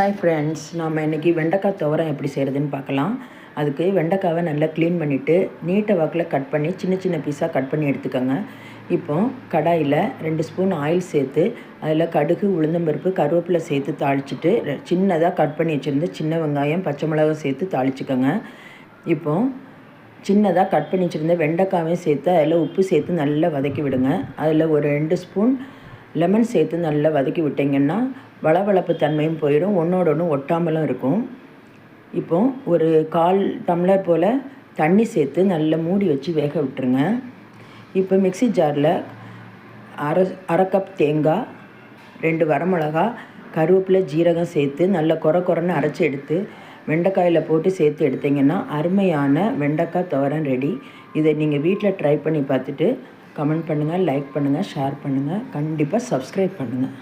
Hi friends, நாம் இன்றைக்கி வெண்டைக்காய் துவரம் எப்படி செய்கிறதுன்னு பார்க்கலாம். அதுக்கு வெண்டைக்காவை நல்லா க்ளீன் பண்ணிவிட்டு நீட்டை வாக்கில் கட் பண்ணி சின்ன சின்ன பீஸாக கட் பண்ணி எடுத்துக்கோங்க. இப்போது கடாயில் 2 ஸ்பூன் ஆயில் சேர்த்து அதில் கடுகு, உளுந்தம்பருப்பு, கருவேப்பிலை சேர்த்து தாளிச்சிட்டு சின்னதாக கட் பண்ணி வச்சுருந்து சின்ன வெங்காயம், பச்சை மிளகாய் சேர்த்து தாளிச்சிக்கோங்க. இப்போது சின்னதாக கட் பண்ணி வச்சுருந்த வெண்டைக்காவையும் சேர்த்து அதில் உப்பு சேர்த்து நல்லா வதக்கி விடுங்க. அதில் ஒரு 2 ஸ்பூன் லெமன் சேர்த்து நல்லா வதக்கி விட்டிங்கன்னா வளவளப்பு தன்மையும் போயிடும், ஒன்றோட ஒன்று ஒட்டாமலும் இருக்கும். இப்போது ஒரு 1/4 டம்ளர் போல் தண்ணி சேர்த்து நல்லா மூடி வச்சு வேக விட்டுருங்க. இப்போ மிக்ஸி ஜாரில் அரை கப் தேங்காய், 2 வரமிளகா, கருவேப்பிலை, ஜீரகம் சேர்த்து நல்லா கொரன்னு அரைச்சி எடுத்து வெண்டைக்காயில் போட்டு சேர்த்து எடுத்திங்கன்னா அருமையான வெண்டைக்காய் துவரம் ரெடி. இதை நீங்கள் வீட்டில் ட்ரை பண்ணி பார்த்துட்டு கமெண்ட் பண்ணுங்கள், லைக் பண்ணுங்கள், ஷேர் பண்ணுங்கள், கண்டிப்பாக சப்ஸ்கிரைப் பண்ணுங்கள்.